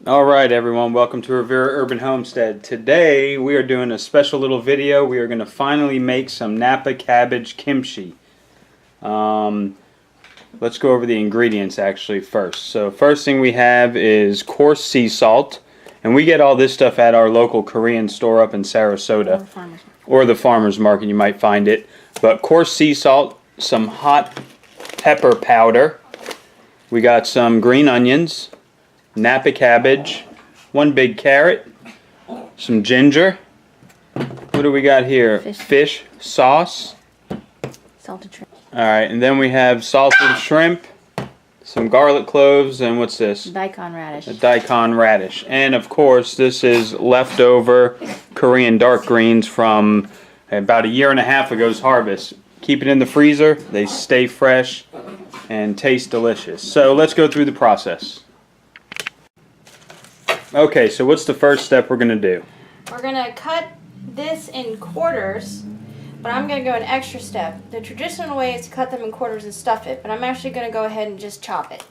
Alright everyone, welcome to Rivera Urban Homestead. Today we are doing a special little video. We are going to finally make some Napa cabbage kimchi. Let's go over the ingredients actually first. So first thing we have is coarse sea salt. And we get all this stuff at our local Korean store up in Sarasota. Or the farmer's market, you might find it. But coarse sea salt, some hot pepper powder. We got some green onions. Napa cabbage, one big carrot, some ginger. What do we got here? Fish sauce. Salted shrimp. Alright, and then we have salted shrimp, some garlic cloves, and what's this? Daikon radish. A daikon radish. And of course, this is leftover Korean dark greens from about 1.5 years ago's harvest. Keep it in the freezer, they stay fresh and taste delicious. So let's go through the process. Okay, so what's the first step we're going to do? We're going to cut this in quarters, but I'm going to go an extra step. The traditional way is to cut them in quarters and stuff it, but I'm actually going to go ahead and just chop it.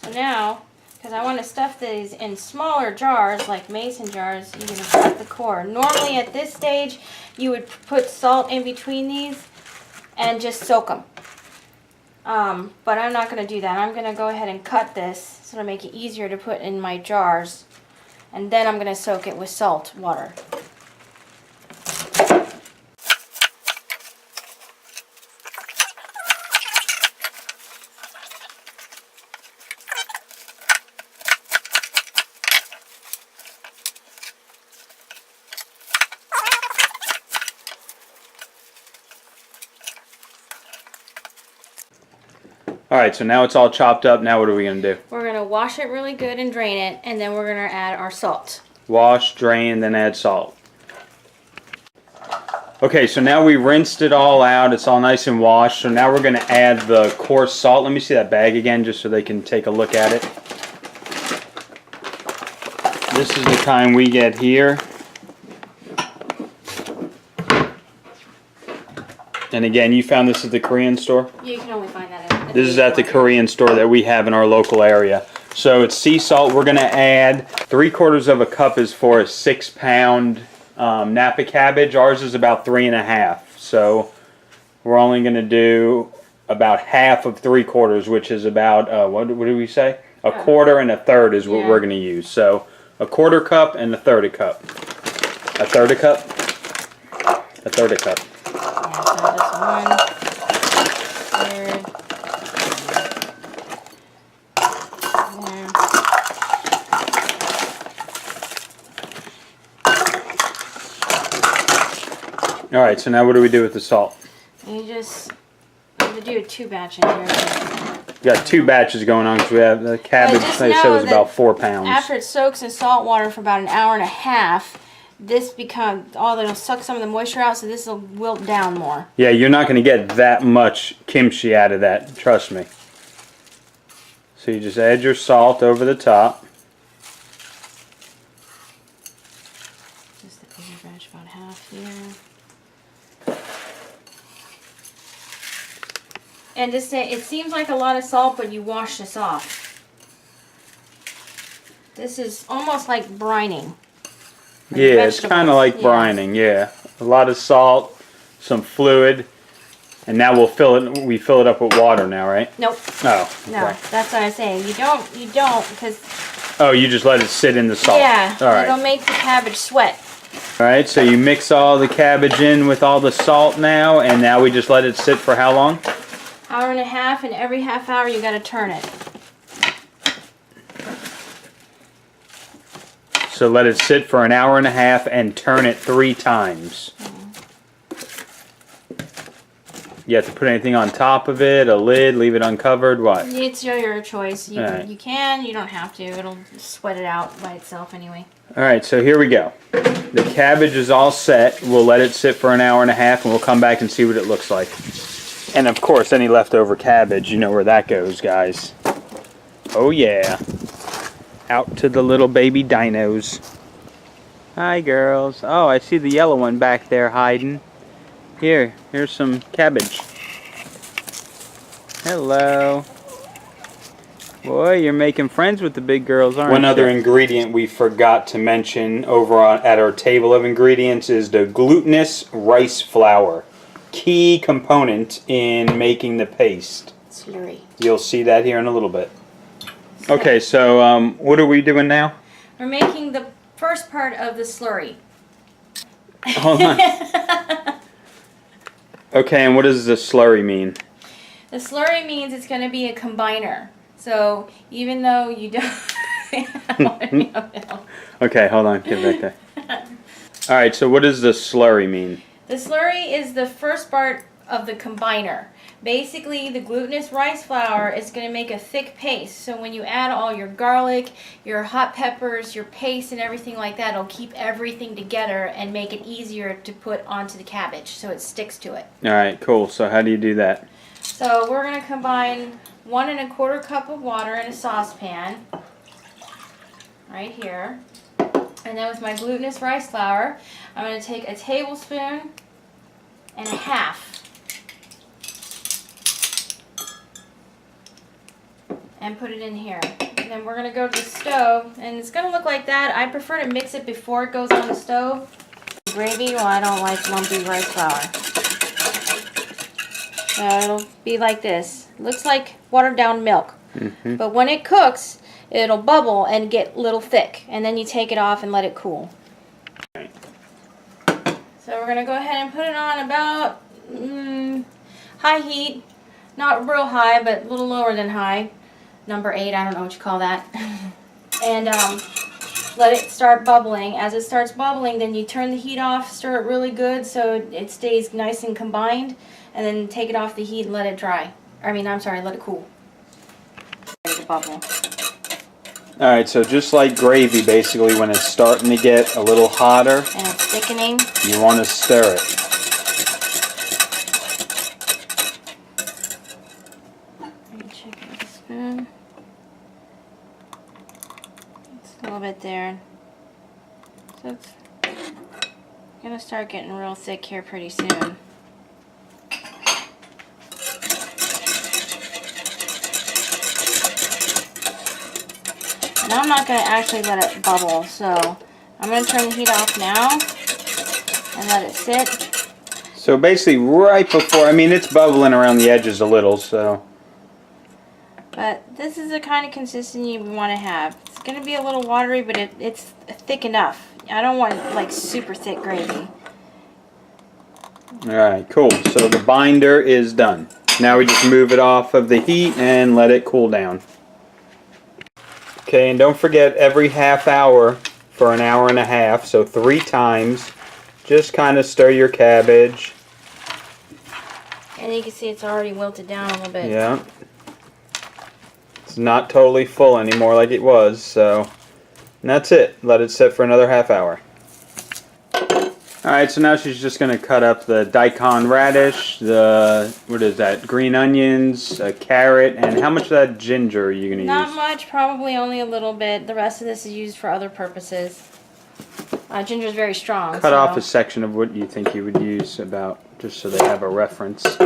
So now, because I want to stuff these in smaller jars, like mason jars, you're going to cut the core. Normally at this stage, you would put salt in between these and just soak them. But I'm not going to do that. I'm going to go ahead and cut this so to make it easier to put in my jars. And then I'm going to soak it with salt water. Alright, so now it's all chopped up. Now what are we going to do? We're going to wash it really good and drain it, and then we're going to add our salt. Wash, drain, then add salt. Okay, so now we rinsed it all out. It's all nice and washed. So now we're going to add the coarse salt. Let me see that bag again just so they can take a look at it. This is the kind we get here. And again, you found this at the Korean store? You can only find that at This is at the Korean store that we have in our local area. So it's sea salt. We're going to add 3/4 cup is for a 6-pound Napa cabbage. Ours is about 3.5. So we're only going to do about half of 3/4, which is about, what did we say? 1/4 and 1/3 is what we're going to use. So 1/4 cup and 1/3 cup. 1/3 cup? 1/3 cup. Yeah, so just 1/3. Alright, so now what do we do with the salt? You just have to do 2 batches here. We got 2 batches going on because we have the cabbage, they said, was about 4 pounds. After it soaks in salt water for about 1.5 hours, this becomes, it'll suck some of the moisture out, so this will wilt down more. Yeah, you're not going to get that much kimchi out of that, trust me. So you just add your salt over the top. Just the bigger batch, about half here. And just say, it seems like a lot of salt, but you wash this off. This is almost like brining. Like yeah, it's kind of like brining, yeah. A lot of salt, some fluid, and now we fill it up with water now, right? Nope. Oh, okay. No, that's what I'm saying. You don't, because... Oh, you just let it sit in the salt. Yeah, all right. It'll make the cabbage sweat. Alright, so you mix all the cabbage in with all the salt now, and now we just let it sit for how long? 1.5 hours, and every half hour you got to turn it. So let it sit for 1.5 hours and turn it 3 times. You have to put anything on top of it, a lid, leave it uncovered, what? It's your choice. You can, you don't have to. It'll sweat it out by itself anyway. Alright, so here we go. The cabbage is all set. We'll let it sit for 1.5 hours and we'll come back and see what it looks like. And of course, any leftover cabbage, you know where that goes, guys. Oh yeah. Out to the little baby dinos. Hi, girls. Oh, I see the yellow one back there hiding. Here's some cabbage. Hello. Boy, you're making friends with the big girls, aren't you? One other ingredient we forgot to mention at our table of ingredients is the glutinous rice flour. Key component in making the paste. Slurry. You'll see that here in a little bit. Okay, so what are we doing now? We're making the first part of the slurry. Hold on. Okay, and what does the slurry mean? The slurry means it's going to be a combiner. So even though you don't... Okay, hold on. Get back there. All right, so what does the slurry mean? The slurry is the first part of the combiner. Basically, the glutinous rice flour is going to make a thick paste. So when you add all your garlic, your hot peppers, your paste, and everything like that, it'll keep everything together and make it easier to put onto the cabbage so it sticks to it. All right, cool. So how do you do that? So we're going to combine 1 1/4 cup of water in a saucepan, right here. And then with my glutinous rice flour, I'm going to take a tablespoon and a half and put it in here. And then we're going to go to the stove, and it's going to look like that. I prefer to mix it before it goes on the stove. Gravy, well, I don't like lumpy rice flour. So it'll be like this. It looks like watered down milk. Mm-hmm. But when it cooks, it'll bubble and get a little thick. And then you take it off and let it cool. So we're going to go ahead and put it on about high heat. Not real high, but a little lower than high. Number 8, I don't know what you call that. And let it start bubbling. As it starts bubbling, then you turn the heat off, stir it really good so it stays nice and combined. And then take it off the heat and let it dry. let it cool. Ready to bubble. Alright, so just like gravy, basically, when it's starting to get a little hotter, and it's thickening, you want to stir it. Let me check it with a spoon. It's a little bit there. So it's going to start getting real thick here pretty soon. And I'm not going to actually let it bubble, so I'm going to turn the heat off now and let it sit. So basically right before, it's bubbling around the edges a little, so. But this is the kind of consistency we want to have. It's going to be a little watery, but it's thick enough. I don't want like super thick gravy. Alright, cool. So the binder is done. Now we just move it off of the heat and let it cool down. Okay, and don't forget every half hour for an hour and a half, so 3 times, just kind of stir your cabbage. And you can see it's already wilted down a little bit. Yeah. It's not totally full anymore like it was, so and that's it. Let it sit for another half hour. Alright, so now she's just going to cut up the daikon radish, green onions, a carrot, and how much of that ginger are you going to use? Not much, probably only a little bit. The rest of this is used for other purposes. Ginger is very strong. Cut off a section of what you think you would use, just so they have a reference.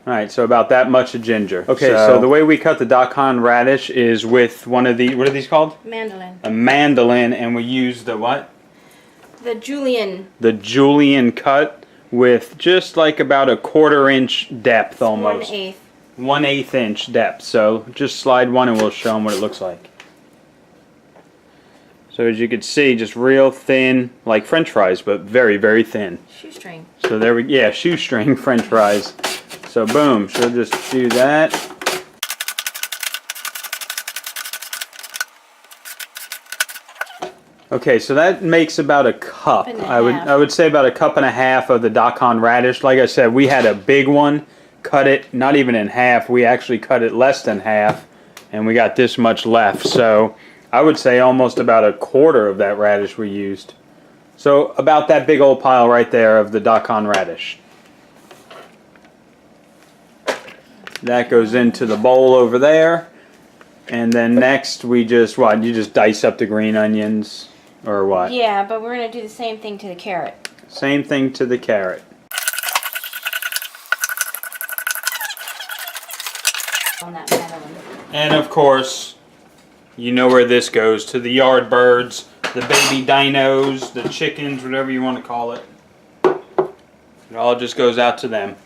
Alright, so about that much of ginger. Okay, so the way we cut the daikon radish is with one of the, what are these called? Mandolin. A mandolin, and we use the what? The julienne. The julienne cut with just like about a 1/4 inch depth almost. 1/8. 1/8 inch depth. So just slide one and we'll show them what it looks like. So as you can see, just real thin, like French fries, but very, very thin. Shoestring. So there we, yeah, shoestring French fries. So boom, she'll just do that. Okay, so that makes about a cup. I would say about a cup and a half of the daikon radish. Like I said, we had a big one. Cut it not even in half. We actually cut it less than half, and we got this much left. So I would say almost about a 1/4 of that radish we used. So about that big old pile right there of the daikon radish. That goes into the bowl over there. And then next we just, you just dice up the green onions. Or what? Yeah, but we're going to do the same thing to the carrot. Same thing to the carrot. that meddling. And of course, you know where this goes, to the yard birds, the baby dinos, the chickens, whatever you want to call it. It all just goes out to them.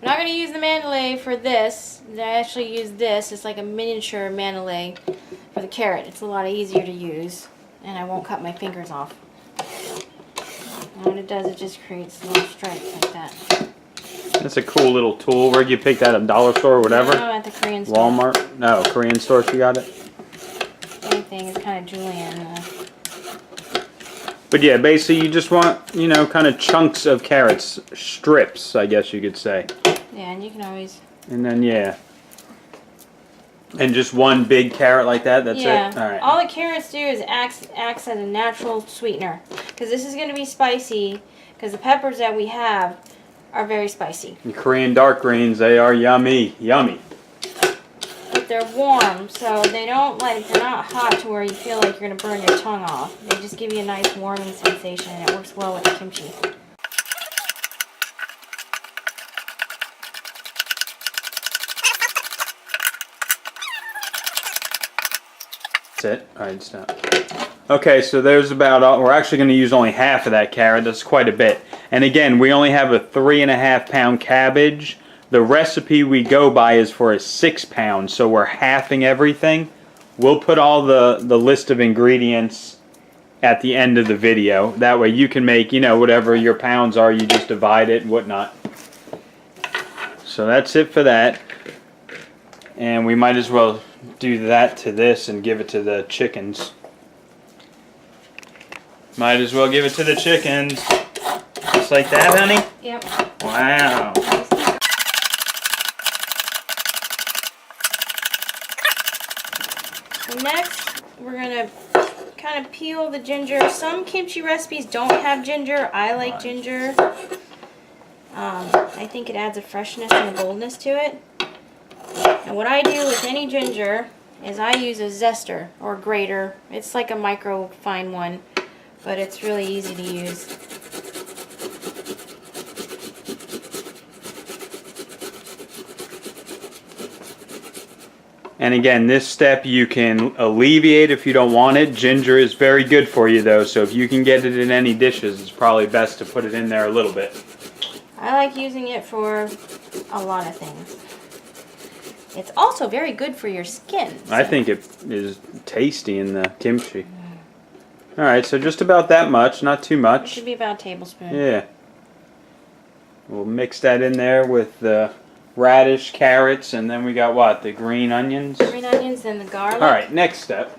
I'm not going to use the Mandalay for this. I actually use this. It's like a miniature Mandalay for the carrot. It's a lot easier to use, and I won't cut my fingers off. And what it does, it just creates little stripes like that. That's a cool little tool. Where'd you pick that up? Dollar store or whatever? No, at the Korean store. Walmart? No, Korean store she got it? Anything is kind of julienne. But yeah, basically you just want, you know, kind of chunks of carrots. Strips, I guess you could say. Yeah, and you can always... And then, yeah. And just one big carrot like that, that's it? Alright. All the carrots do is acts as a natural sweetener. Because this is going to be spicy, because the peppers that we have are very spicy. And Korean dark greens, they are yummy. Yummy. But they're warm, so they don't like, they're not hot to where you feel like you're going to burn your tongue off. They just give you a nice warming sensation, and it works well with the kimchi. That's it. Alright, stop. Okay, so there's about, we're actually going to use only half of that carrot. That's quite a bit. And again, we only have a 3.5 pound cabbage. The recipe we go by is for a 6 pound, so we're halving everything. We'll put all the list of ingredients at the end of the video. That way you can make, you know, whatever your pounds are, you just divide it and whatnot. So that's it for that. And we might as well do that to this and give it to the chickens. Might as well give it to the chickens. Just like that, honey? Yep. Wow. So next, we're going to kind of peel the ginger. Some kimchi recipes don't have ginger. I like ginger. I think it adds a freshness and a boldness to it. And what I do with any ginger is I use a zester or grater. It's like a micro fine one, but it's really easy to use. And again, this step you can alleviate if you don't want it. Ginger is very good for you though, so if you can get it in any dishes, it's probably best to put it in there a little bit. I like using it for a lot of things. It's also very good for your skin. So. I think it is tasty in the kimchi. Alright, so just about that much, not too much. It should be about a tablespoon. Yeah. We'll mix that in there with the radish, carrots, and then we got what? The green onions? Green onions and the garlic. Alright, next step.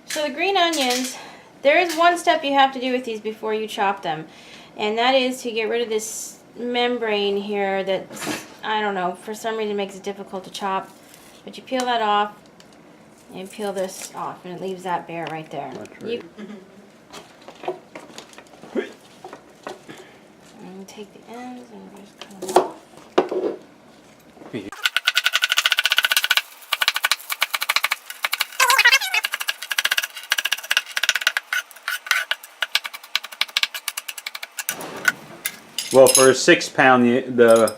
So the green onions, there is one step you have to do with these before you chop them. And that is to get rid of this membrane here that, I don't know, for some reason makes it difficult to chop. But you peel that off and peel this off, and it leaves that bare right there. That's right. And take the ends and just cut them off. Well, for a 6 pound, the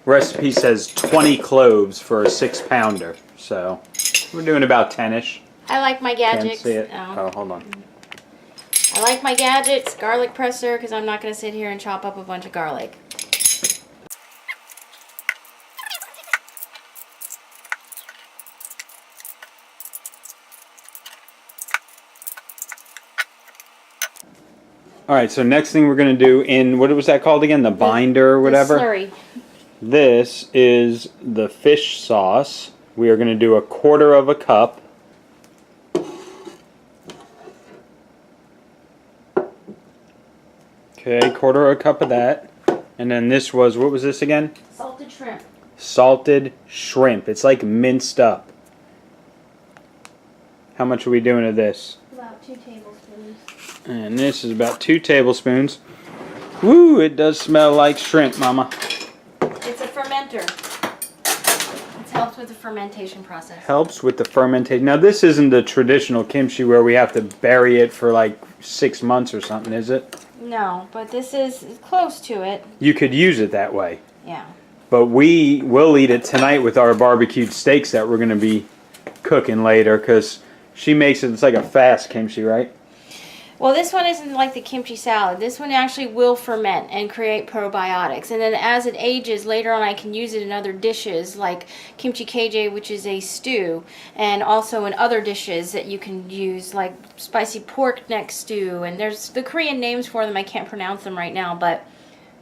recipe says 20 cloves for a 6 pounder. So we're doing about 10-ish. I like my Can't gadgets. see it. Oh, hold on. I like my gadgets, garlic presser, because I'm not going to sit here and chop up a bunch of garlic. Alright, so next thing we're going to do in, what was that called again? The binder or whatever? The slurry. This is the fish sauce. We are going to do 1/4 cup. Okay, 1/4 cup of that. And then this was, what was this again? Salted shrimp. Salted shrimp. It's like minced up. How much are we doing of this? About 2 tablespoons. And this is about 2 tablespoons. Woo, it does smell like shrimp, Mama. It's a fermenter. It helps with the fermentation process. Helps with the fermentation. Now this isn't the traditional kimchi where we have to bury it for like 6 months or something, is it? No, but this is close to it. You could use it that way. Yeah. But we will eat it tonight with our barbecued steaks that we're going to be cooking later, because she makes it, it's like a fast kimchi, right? Well, this one isn't like the kimchi salad. This one actually will ferment and create probiotics. And then as it ages, later on I can use it in other dishes like kimchi KJ, which is a stew, and also in other dishes that you can use like spicy pork neck stew. And there's the Korean names for them. I can't pronounce them right now, but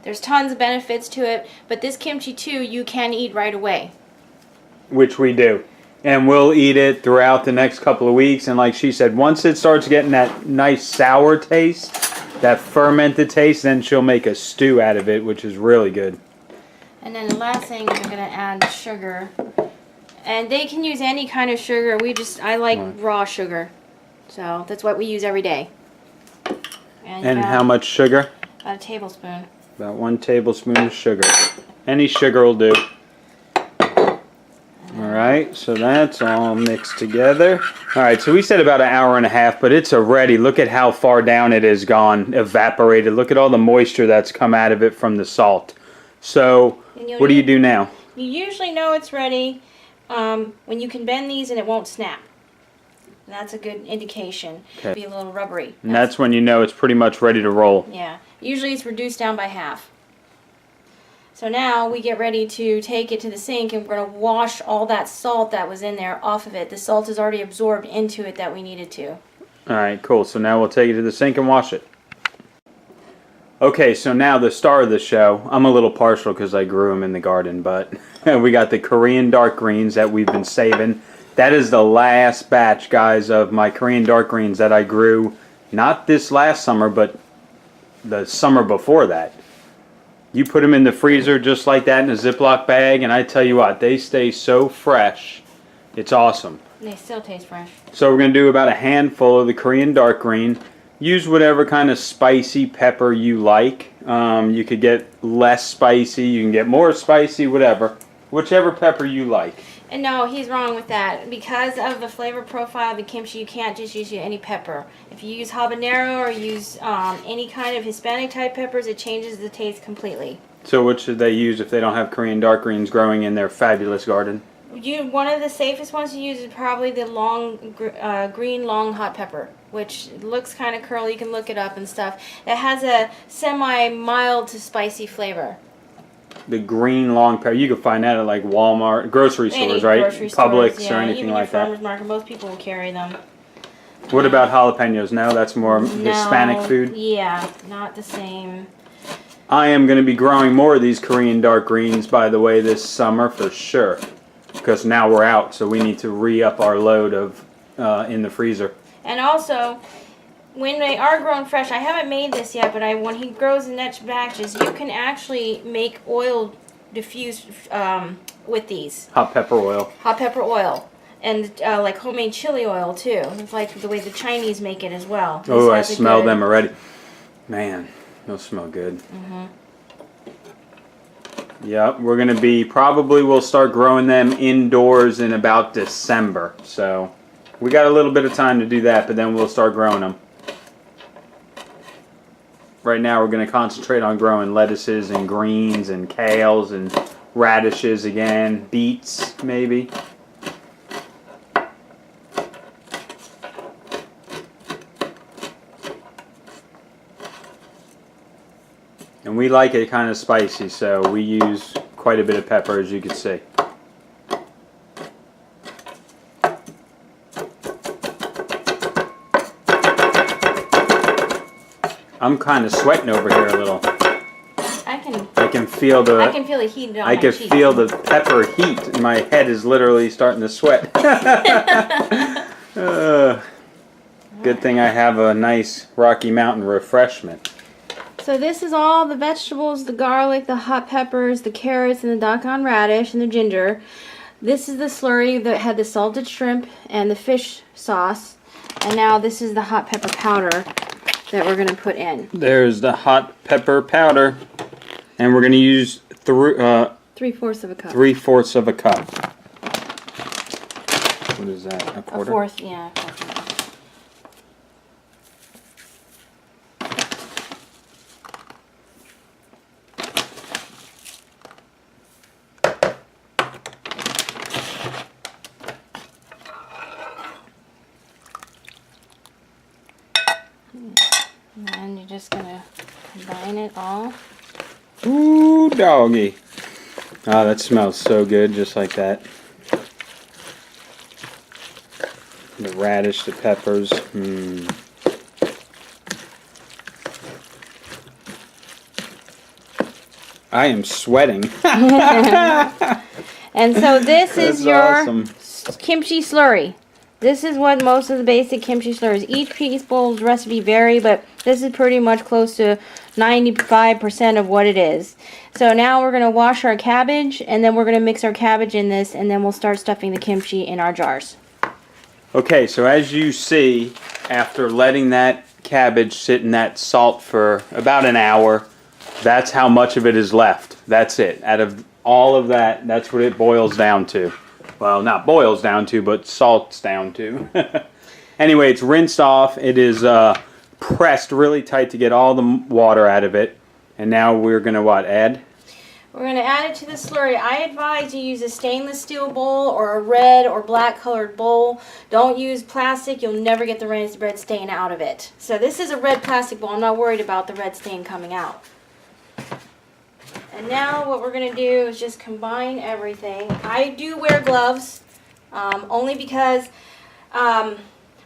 there's tons of benefits to it. But this kimchi too, you can eat right away. Which we do. And we'll eat it throughout the next couple of weeks. And like she said, once it starts getting that nice sour taste, that fermented taste, then she'll make a stew out of it, which is really good. And then the last thing, we're going to add sugar. And they can use any kind of sugar. I like raw sugar. So that's what we use every day. And how much sugar? About a tablespoon. About 1 tablespoon of sugar. Any sugar will do. Alright, so that's all mixed together. Alright, so we said about 1.5 hours, but it's already, look at how far down it has gone, evaporated. Look at all the moisture that's come out of it from the salt. So, what do you do now? You usually know it's ready when you can bend these and it won't snap. That's a good indication. Okay. It'll be a little rubbery. And that's when you know it's pretty much ready to roll. Yeah, usually it's reduced down by half. So now we get ready to take it to the sink, and we're going to wash all that salt that was in there off of it. The salt is already absorbed into it that we needed to. Alright, cool. So now we'll take it to the sink and wash it. Okay, so now the star of the show. I'm a little partial because I grew them in the garden, but we got the Korean dark greens that we've been saving. That is the last batch, guys, of my Korean dark greens that I grew, not this last summer, but the summer before that. You put them in the freezer just like that in a Ziploc bag, and I tell you what, they stay so fresh. It's awesome. They still taste fresh. So we're going to do about a handful of the Korean dark green. Use whatever kind of spicy pepper you like. You could get less spicy, you can get more spicy, whatever. Whichever pepper you like. And no, he's wrong with that. Because of the flavor profile of the kimchi, you can't just use any pepper. If you use habanero or use any kind of Hispanic type peppers, it changes the taste completely. So what should they use if they don't have Korean dark greens growing in their fabulous garden? One of the safest ones to use is probably the green long hot pepper, which looks kind of curly. You can look it up and stuff. It has a semi-mild to spicy flavor. The green long pepper, you can find that at like Walmart, grocery stores, right? Grocery Publix stores, yeah, or anything even like your farmer's that. market, most people will carry them. What about jalapenos? No, that's more Hispanic food? Yeah, not the same. I am going to be growing more of these Korean dark greens, by the way, this summer for sure. Because now we're out, so we need to re-up our load of in the freezer. And also, when they are grown fresh, I haven't made this yet, but when he grows in next batches, you can actually make oil diffuse with these. Hot pepper oil. Hot pepper oil. And like homemade chili oil, too. It's like the way the Chinese make it as well. Oh, I smell them already. Man, those smell good. Mm-hmm. Yep, we're going to be, we'll start growing them indoors in about December. So, we got a little bit of time to do that, but then we'll start growing them. Right now we're going to concentrate on growing lettuces and greens and kales and radishes again, beets maybe. And we like it kind of spicy, so we use quite a bit of pepper, as you can see. I'm kind of sweating over here a little. I can feel the heat on I can feel the pepper heat. My head is literally starting to sweat. Good thing I have a nice Rocky Mountain refreshment. So this is all the vegetables, the garlic, the hot peppers, the carrots, and the daikon radish, and the ginger. This is the slurry that had the salted shrimp and the fish sauce. And now this is the hot pepper powder that we're going to put in. There's the hot pepper powder. And we're going to use 3/4 of a cup. 3/4 of a cup. What is that? A quarter? A fourth, yeah. just gonna combine it all. Ooh, doggy. Oh, that smells so good, just like that. The radish, the peppers. I am sweating. And so this is your awesome. kimchi slurry. This is what most of the basic kimchi slurries. Each people's recipe vary, but this is pretty much close to 95% of what it is. So now we're going to wash our cabbage, and then we're going to mix our cabbage in this, and then we'll start stuffing the kimchi in our jars. Okay, so as you see, after letting that cabbage sit in that salt for about an hour, that's how much of it is left. That's it. Out of all of that, that's what it boils down to. Well, not boils down to, but salts down to. Anyway, it's rinsed off. It is pressed really tight to get all the water out of it. And now we're going to what, add? We're going to add it to the slurry. I advise you use a stainless steel bowl or a red or black colored bowl. Don't use plastic. You'll never get the red stain out of it. So this is a red plastic bowl. I'm not worried about the red stain coming out. And now what we're going to do is just combine everything. I do wear gloves only because my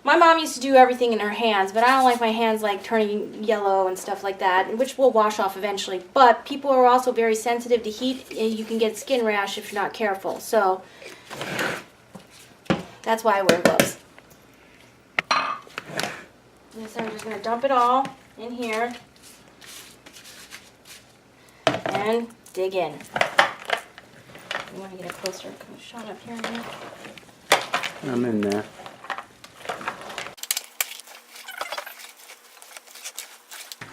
mom used to do everything in her hands, but I don't like my hands like turning yellow and stuff like that, which will wash off eventually. But people are also very sensitive to heat, and you can get skin rash if you're not careful. So that's why I wear gloves. And so I'm just going to dump it all in here. And dig in. You want to get a closer shot up here? I'm in there.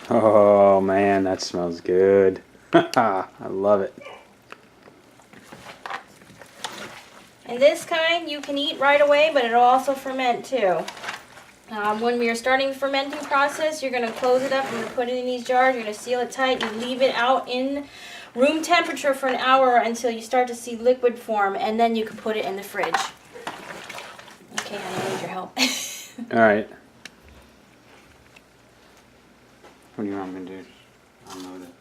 Oh man, that smells good. I love it. And this kind you can eat right away, but it'll also ferment too. When we are starting the fermenting process, you're going to close it up and put it in these jars. You're going to seal it tight. You leave it out in room temperature for an hour until you start to see liquid form, and then you can put it in the fridge. Okay, honey, I need your help. All right. What do you want me to do? Unload it.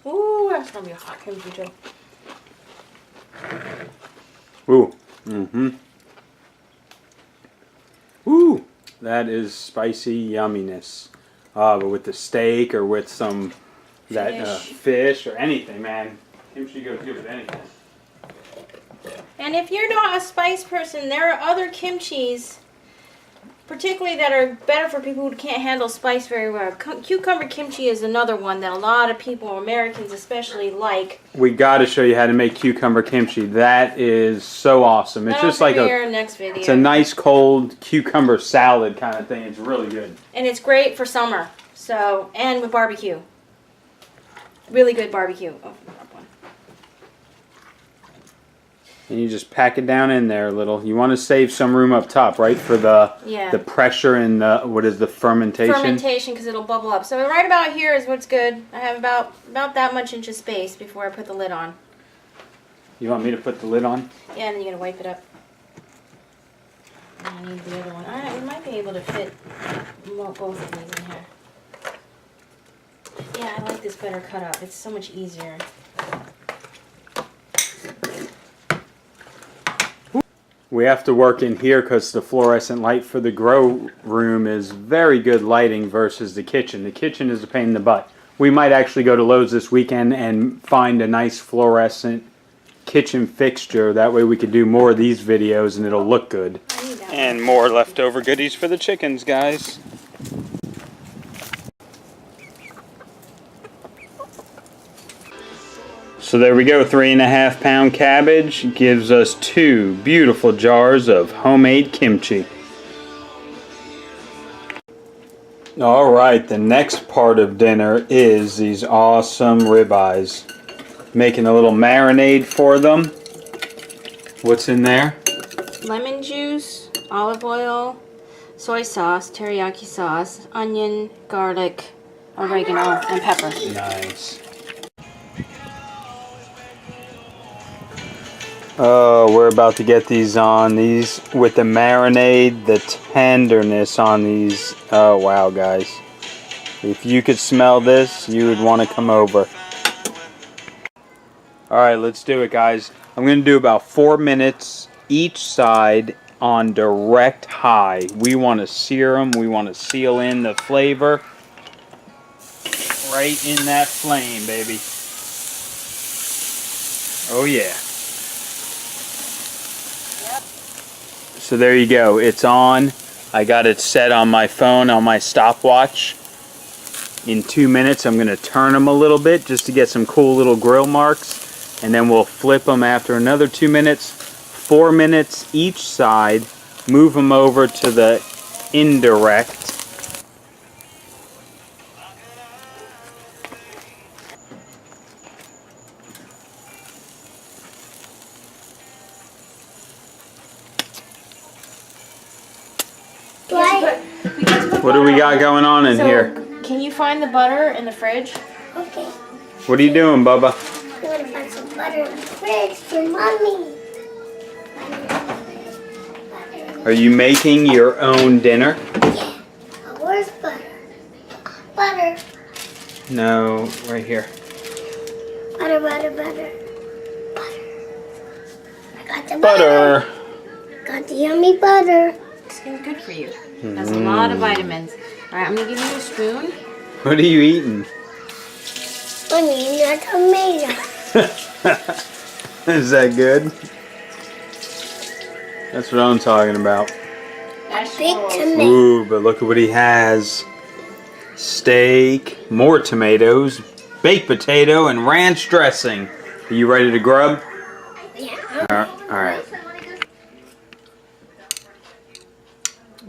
Ooh, that's going to be a hot kimchi too. Ooh. Mm-hmm. Ooh. That is spicy yumminess. But with the steak or with some fish or anything, man. Kimchi goes good with anything. And if you're not a spice person, there are other kimchis, particularly that are better for people who can't handle spice very well. Cucumber kimchi is another one that a lot of people, Americans especially, like. We got to show you how to make cucumber kimchi. That is so awesome. It's just like next video. It's a nice cold cucumber salad kind of thing. It's really good. And it's great for summer. So, and with barbecue. Really good barbecue. Oh, up one. And you just pack it down in there a little. You want to save some room up top, right, for the pressure and the, what is the fermentation? Fermentation, because it'll bubble up. So right about here is what's good. I have about that much inch of space before I put the lid on. You want me to put the lid on? Yeah, and then you're going to wipe it up. And I need the other one. We might be able to fit both of these in here. Yeah, I like this better cut up. It's so much easier. We have to work in here because the fluorescent light for the grow room is very good lighting versus the kitchen. The kitchen is a pain in the butt. We might actually go to Lowe's this weekend and find a nice fluorescent kitchen fixture. That way we could do more of these videos and it'll look good. And more leftover goodies for the chickens, guys. So there we go, 3.5 pound cabbage gives us 2 beautiful jars of homemade kimchi. Alright, the next part of dinner is these awesome ribeyes. Making a little marinade for them. What's in there? Lemon juice, olive oil, soy sauce, teriyaki sauce, onion, garlic, oregano, and pepper. Nice. Oh, we're about to get these on. These with the marinade, the tenderness on these. Oh, wow, guys. If you could smell this, you would want to come over. Alright, let's do it, guys. I'm going to do about 4 minutes each side on direct high. We want to sear them. We want to seal in the flavor right in that flame, baby. Oh, yeah. Yep. So there you go. It's on. I got it set on my phone, on my stopwatch. In 2 minutes, I'm going to turn them a little bit just to get some cool little grill marks. And then we'll flip them after another 2 minutes. 4 minutes each side. Move them over to the indirect. What do we got going on in here? Can you find the butter in the fridge? Okay. What are you doing, Bubba? I'm gonna find some butter in the fridge for Mommy. Are you making your own dinner? Yeah. Where's butter? Butter. No, right here. Butter, butter, butter. Butter. I got the Butter. Got the yummy butter. It's good for you. That's a lot of vitamins. All right, I'm gonna give you a spoon. What are you eating? I'm eating a tomato. Is that good? That's what I'm talking about. Big tomato. Ooh, but look at what he has. Steak, more tomatoes, baked potato, and ranch dressing. Are you ready to grub? Yeah. All right.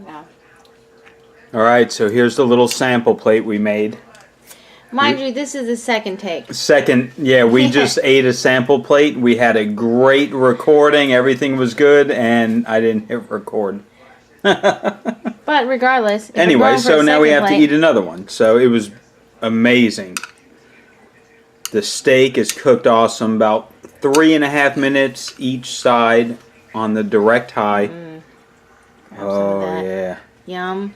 Yeah. All right, so here's the little sample plate we made. Mind you, this is the second take. Second, yeah, we just ate a sample plate. We had a great recording. Everything was good, and I didn't hit record. But regardless. if Anyway, we're going for so a now we second have to plate- eat another one. So it was amazing. The steak is cooked awesome. About 3.5 minutes each side on the direct high. Have some of Oh, that. yeah. Yum.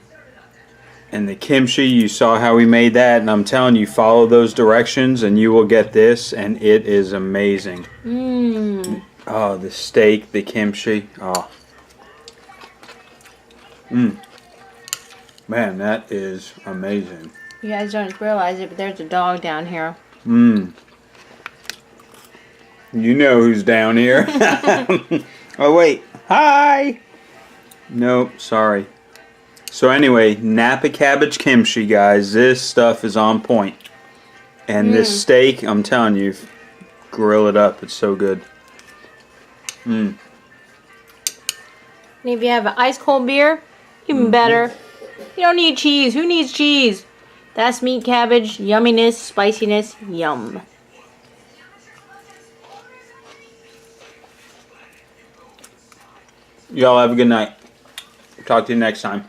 And the kimchi, you saw how we made that, and I'm telling you, follow those directions and you will get this, and it is amazing. Mmm. Oh, the steak, the kimchi. Oh. Man, that is amazing. You guys don't realize it, but there's a dog down here. You know who's down here. Oh, wait. Hi! Nope, sorry. So anyway, Napa cabbage kimchi, guys. This stuff is on point. And this steak, I'm telling you, grill it up. It's so good. And if you have an ice cold beer, even better. You don't need cheese. Who needs cheese? That's meat cabbage, yumminess, spiciness, yum. Y'all have a good night. Talk to you next time.